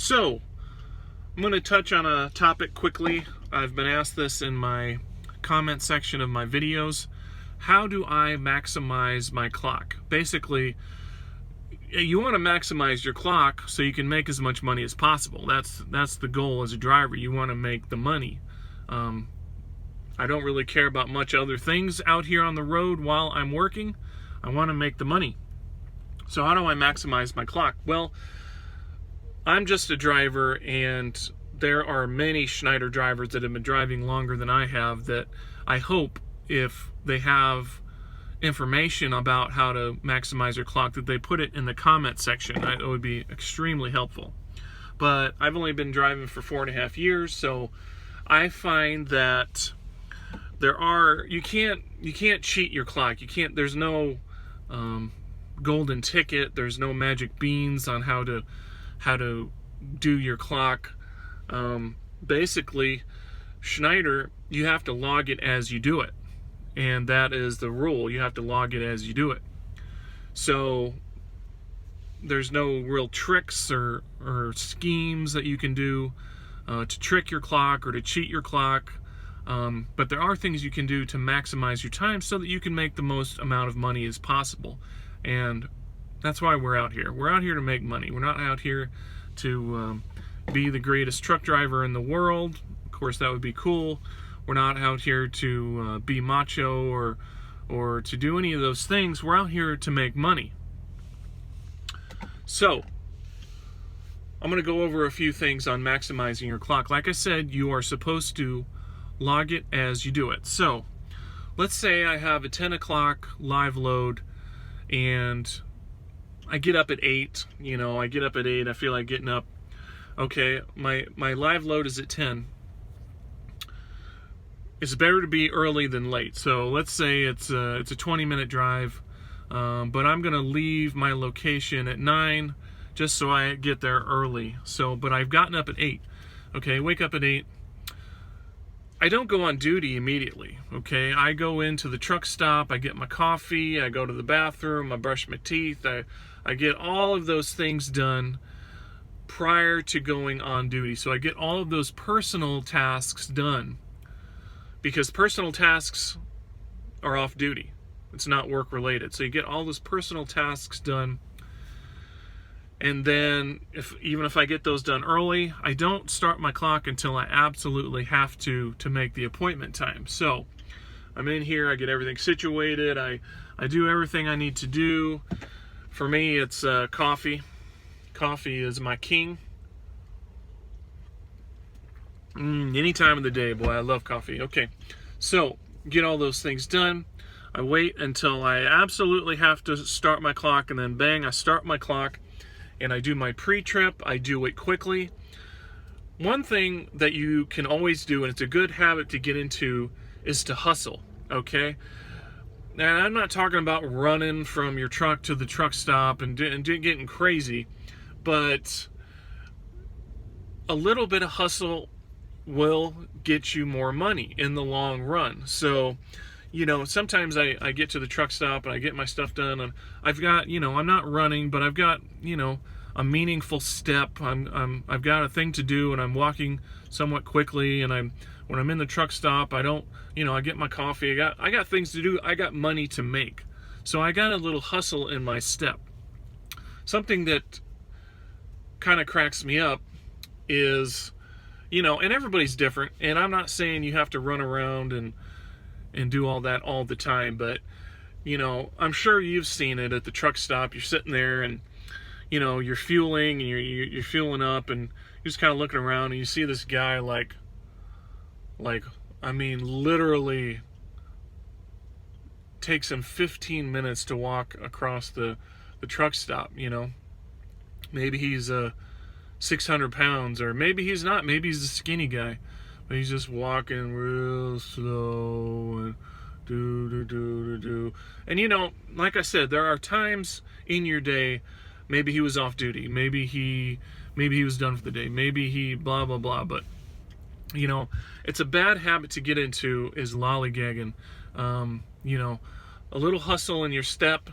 So, I'm going to touch on a topic quickly. I've been asked this in my comment section of my videos. How do I maximize my clock? Basically, you want to maximize your clock so you can make as much money as possible. That's the goal as a driver. You want to make the money. I don't really care about much other things out here on the road while I'm working. I want to make the money. So how do I maximize my clock? Well, I'm just a driver, and there are many Schneider drivers that have been driving longer than I have that I hope if they have information about how to maximize your clock that they put it in the comment section. It would be extremely helpful. But I've only been driving for 4.5 years, so I find that you can't cheat your clock. There's no golden ticket. There's no magic beans on how to do your clock. Basically, Schneider, you have to log it as you do it, and that is the rule. You have to log it as you do it. So there's no real tricks or schemes that you can do to trick your clock or to cheat your clock. But there are things you can do to maximize your time so that you can make the most amount of money as possible. And that's why we're out here. We're out here to make money. We're not out here to be the greatest truck driver in the world. Of course, that would be cool. We're not out here to be macho or to do any of those things. We're out here to make money. So, I'm going to go over a few things on maximizing your clock. Like I said, you are supposed to log it as you do it. So, let's say I have a 10 o'clock live load and I get up at 8. I get up at 8. I feel like getting up. Okay, my live load is at 10. It's better to be early than late. So let's say it's a 20-minute drive, but I'm going to leave my location at 9 just so I get there early. But I've gotten up at 8. Okay, wake up at 8. I don't go on duty immediately, okay? I go into the truck stop, I get my coffee, I go to the bathroom, I brush my teeth, I get all of those things done prior to going on duty. So I get all of those personal tasks done, because personal tasks are off duty. It's not work related. So you get all those personal tasks done. And then even if I get those done early, I don't start my clock until I absolutely have to make the appointment time. So I'm in here, I get everything situated, I do everything I need to do. For me, it's coffee. Coffee is my king. Any time of the day, boy, I love coffee. Okay, so get all those things done. I wait until I absolutely have to start my clock, and then bang, I start my clock. And I do my pre-trip. I do it quickly. One thing that you can always do, and it's a good habit to get into, is to hustle, okay? And I'm not talking about running from your truck to the truck stop and getting crazy, but a little bit of hustle will get you more money in the long run. So, sometimes I get to the truck stop and I get my stuff done, and I've got, I'm not running, but I've got, a meaningful step. I've got a thing to do, and I'm walking somewhat quickly, and when I'm in the truck stop, I don't, I get my coffee. I got things to do. I got money to make. So I got a little hustle in my step. Something that kind of cracks me up is, and everybody's different, and I'm not saying you have to run around and do all that all the time, but I'm sure you've seen it at the truck stop. You're sitting there and you're fueling, and you're fueling up, and you're just kind of looking around, and you see this guy literally takes him 15 minutes to walk across the truck stop. Maybe he's 600 pounds, or maybe he's not. Maybe he's a skinny guy. But he's just walking real slow and do. And like I said, there are times in your day, maybe he was off duty, maybe he was done for the day, maybe he blah blah blah. But it's a bad habit to get into, is lollygagging. A little hustle in your step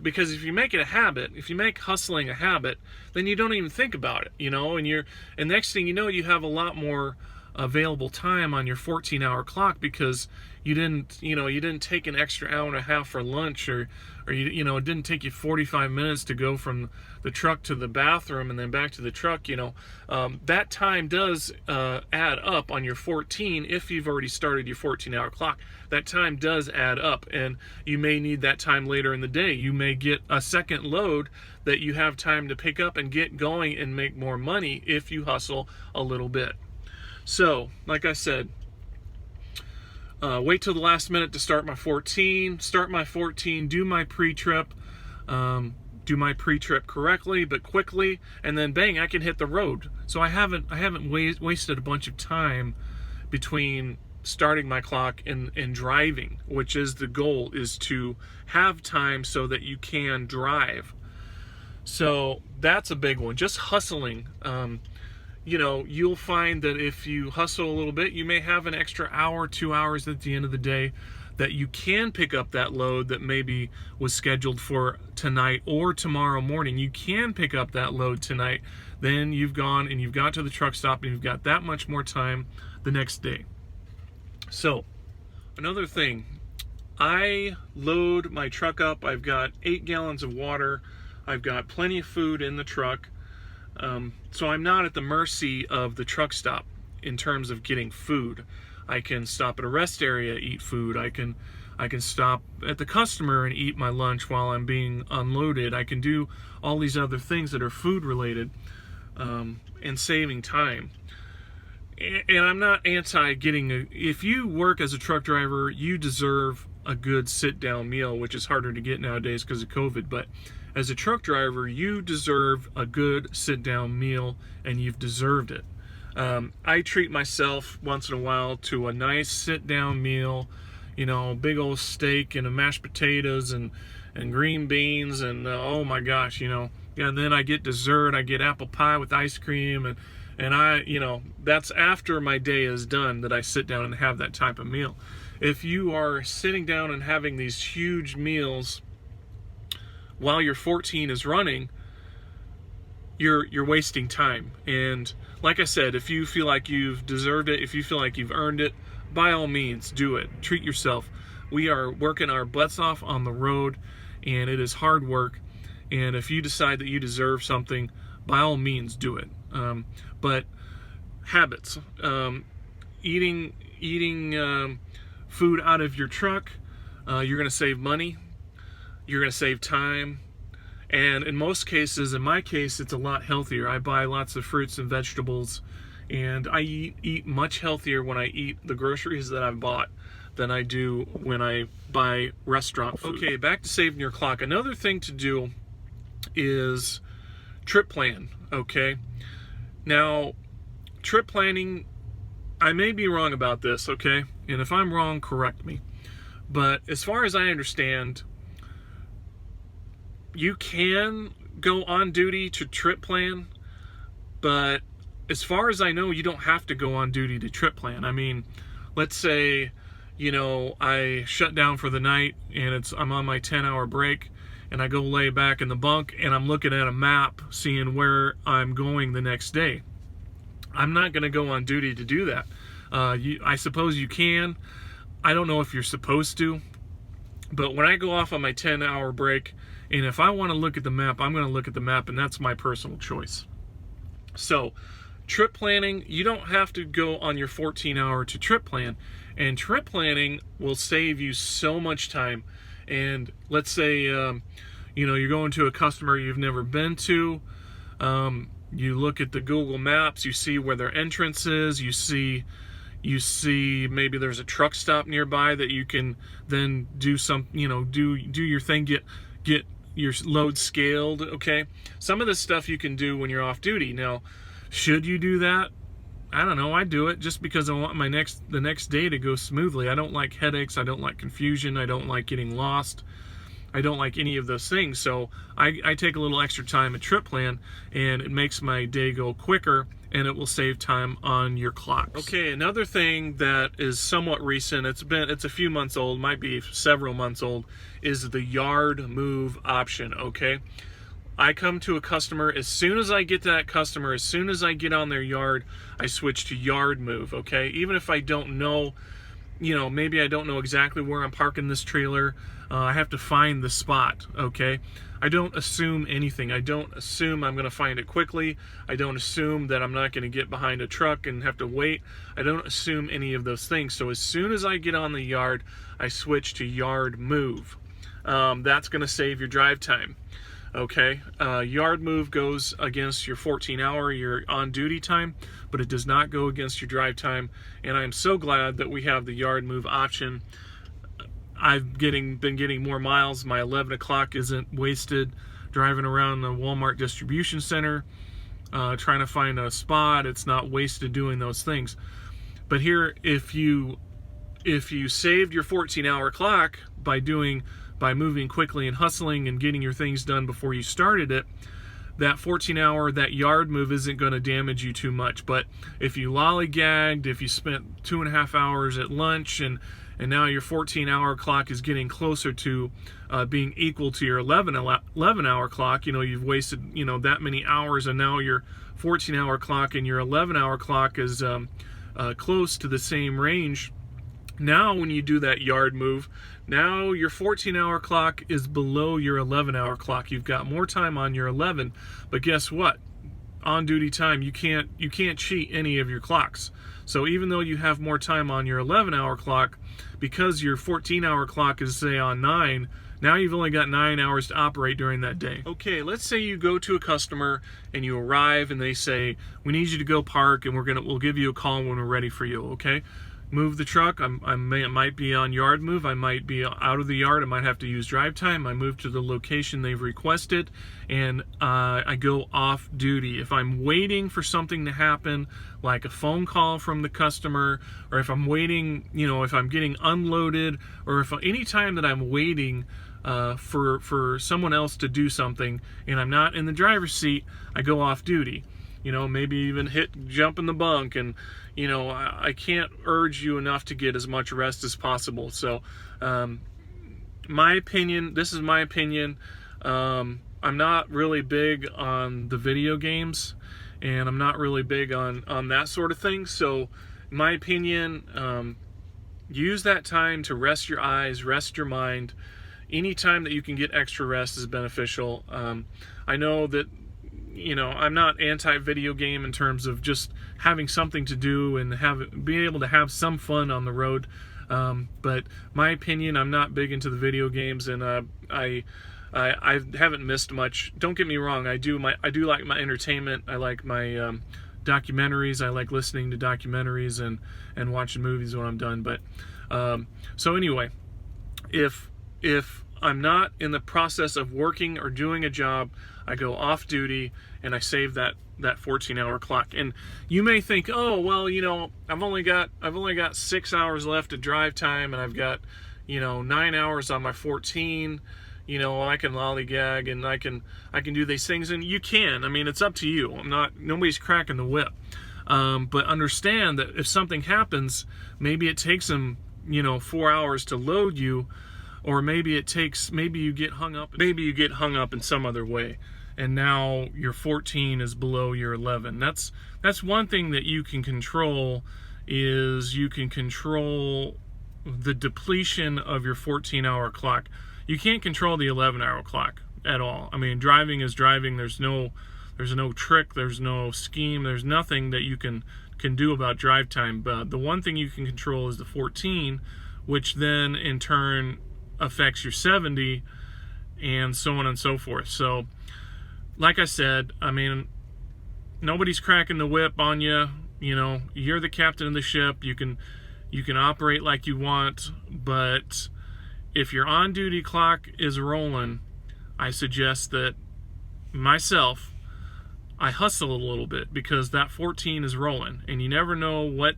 because if you make it a habit, if you make hustling a habit, then you don't even think about it, and next thing you know, you have a lot more available time on your 14-hour clock because you didn't take an extra hour and a half for lunch, or it didn't take you 45 minutes to go from the truck to the bathroom and then back to the truck. That time does add up on your 14. If you've already started your 14-hour clock, that time does add up, and you may need that time later in the day. You may get a second load that you have time to pick up and get going and make more money if you hustle a little bit. So, like I said, wait till the last minute to start my 14. Start my 14, do my pre-trip correctly but quickly, and then bang, I can hit the road. So I haven't wasted a bunch of time between starting my clock and driving, which is the goal, is to have time so that you can drive. So that's a big one. Just hustling. You'll find that if you hustle a little bit, you may have an extra hour, 2 hours at the end of the day that you can pick up that load that maybe was scheduled for tonight or tomorrow morning. You can pick up that load tonight. Then you've gone and you've got to the truck stop and you've got that much more time the next day. So, another thing, I load my truck up. I've got 8 gallons of water. I've got plenty of food in the truck. So I'm not at the mercy of the truck stop in terms of getting food. I can stop at a rest area, eat food. I can stop at the customer and eat my lunch while I'm being unloaded. I can do all these other things that are food related, and saving time. And I'm not anti if you work as a truck driver, you deserve a good sit-down meal, which is harder to get nowadays because of COVID, but as a truck driver, you deserve a good sit-down meal, and you've deserved it. I treat myself once in a while to a nice sit-down meal, big old steak and a mashed potatoes and green beans, and oh my gosh, and then I get dessert. I get apple pie with ice cream, and I, that's after my day is done that I sit down and have that type of meal. If you are sitting down and having these huge meals while your 14 is running, you're wasting time. And like I said, if you feel like you've deserved it, if you feel like you've earned it, by all means, do it. Treat yourself. We are working our butts off on the road, and it is hard work. And if you decide that you deserve something, by all means, do it. But habits, eating food out of your truck, you're going to save money. You're going to save time, and in most cases, in my case, it's a lot healthier. I buy lots of fruits and vegetables, and I eat much healthier when I eat the groceries that I've bought than I do when I buy restaurant food. Okay, back to saving your clock. Another thing to do is trip plan, okay? Now, trip planning, I may be wrong about this, okay? And if I'm wrong, correct me. But as far as I understand, you can go on duty to trip plan, but as far as I know, you don't have to go on duty to trip plan. I mean, let's say, I shut down for the night and I'm on my 10-hour break, and I go lay back in the bunk and I'm looking at a map seeing where I'm going the next day. I'm not going to go on duty to do that. I suppose you can. I don't know if you're supposed to, but when I go off on my 10-hour break, and if I want to look at the map, I'm going to look at the map, and that's my personal choice. So, trip planning, you don't have to go on your 14-hour to trip plan, and trip planning will save you so much time. And let's say, you're going to a customer you've never been to. You look at the Google Maps, you see where their entrance is, you see maybe there's a truck stop nearby that you can then do do your thing, get your load scaled, okay? Some of this stuff you can do when you're off duty. Now, should you do that? I don't know. I do it just because I want the next day to go smoothly. I don't like headaches. I don't like confusion. I don't like getting lost. I don't like any of those things. So I take a little extra time at trip plan, and it makes my day go quicker, and it will save time on your clocks. Okay, another thing that is somewhat recent, it's a few months old, might be several months old, is the yard move option. Okay, I come to a customer, as soon as I get to that customer, as soon as I get on their yard, I switch to yard move. Okay, even if I don't know, maybe I don't know exactly where I'm parking this trailer, I have to find the spot. Okay, I don't assume anything. I don't assume I'm going to find it quickly. I don't assume that I'm not going to get behind a truck and have to wait. I don't assume any of those things. So as soon as I get on the yard, I switch to yard move. That's going to save your drive time. Okay, yard move goes against your 14-hour, your on-duty time, but it does not go against your drive time, and I'm so glad that we have the yard move option. I've been getting more miles. My 11 o'clock isn't wasted driving around the Walmart distribution center, trying to find a spot. It's not wasted doing those things. But here, if you saved your 14-hour clock by moving quickly and hustling and getting your things done before you started it, that 14-hour, that yard move isn't going to damage you too much. But if you lollygagged, if you spent 2.5 hours at lunch, and now your 14-hour clock is getting closer to being equal to your 11-hour clock, you've wasted that many hours, and now your 14-hour clock and your 11-hour clock is close to the same range. Now when you do that yard move, now your 14-hour clock is below your 11-hour clock. You've got more time on your 11, but guess what? On duty time, you can't cheat any of your clocks. So even though you have more time on your 11-hour clock, because your 14-hour clock is, say, on 9, now you've only got 9 hours to operate during that day. Okay, let's say you go to a customer and you arrive and they say, we need you to go park, and we'll give you a call when we're ready for you. Okay, move the truck. I might be on yard move. I might be out of the yard. I might have to use drive time. I move to the location they've requested, and I go off duty. If I'm waiting for something to happen, like a phone call from the customer, or if I'm waiting, if I'm getting unloaded, or if any time that I'm waiting for someone else to do something and I'm not in the driver's seat, I go off duty. Maybe even jump in the bunk, and I can't urge you enough to get as much rest as possible. So my opinion, this is my opinion, I'm not really big on the video games, and I'm not really big on that sort of thing. So in my opinion, use that time to rest your eyes, rest your mind. Any time that you can get extra rest is beneficial. I know that I'm not anti-video game in terms of just having something to do and being able to have some fun on the road. But my opinion, I'm not big into the video games, and I haven't missed much. Don't get me wrong, I do like my entertainment. I like my documentaries. I like listening to documentaries and watching movies when I'm done. But so anyway, if I'm not in the process of working or doing a job, I go off duty and I save that 14-hour clock. And you may think, oh well, I've only got 6 hours left of drive time, and I've got 9 hours on my 14. I can lollygag and I can do these things, and you can. I mean, it's up to you. Nobody's cracking the whip. But understand that if something happens, maybe it takes them 4 hours to load you, or maybe you get hung up in some other way, and now your 14 is below your 11. That's one thing that you can control, is you can control the depletion of your 14-hour clock. You can't control the 11-hour clock at all. I mean, driving is driving. There's no trick, there's no scheme, there's nothing that you can do about drive time. But the one thing you can control is the 14, which then in turn affects your 70, and so on and so forth. So like I said, I mean, nobody's cracking the whip on you. You're the captain of the ship. You can operate like you want, but if your on-duty clock is rolling, I suggest that I hustle a little bit, because that 14 is rolling, and you never know what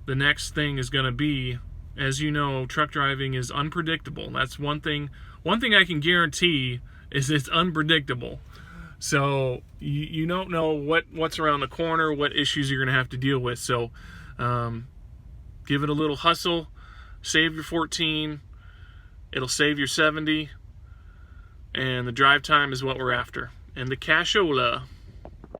the next thing is going to be As you know, truck driving is unpredictable. That's one thing I can guarantee is it's unpredictable. So you don't know what's around the corner, what issues you're going to have to deal with. So give it a little hustle, save your 14, it'll save your 70, and the drive time is what we're after. And the cashola.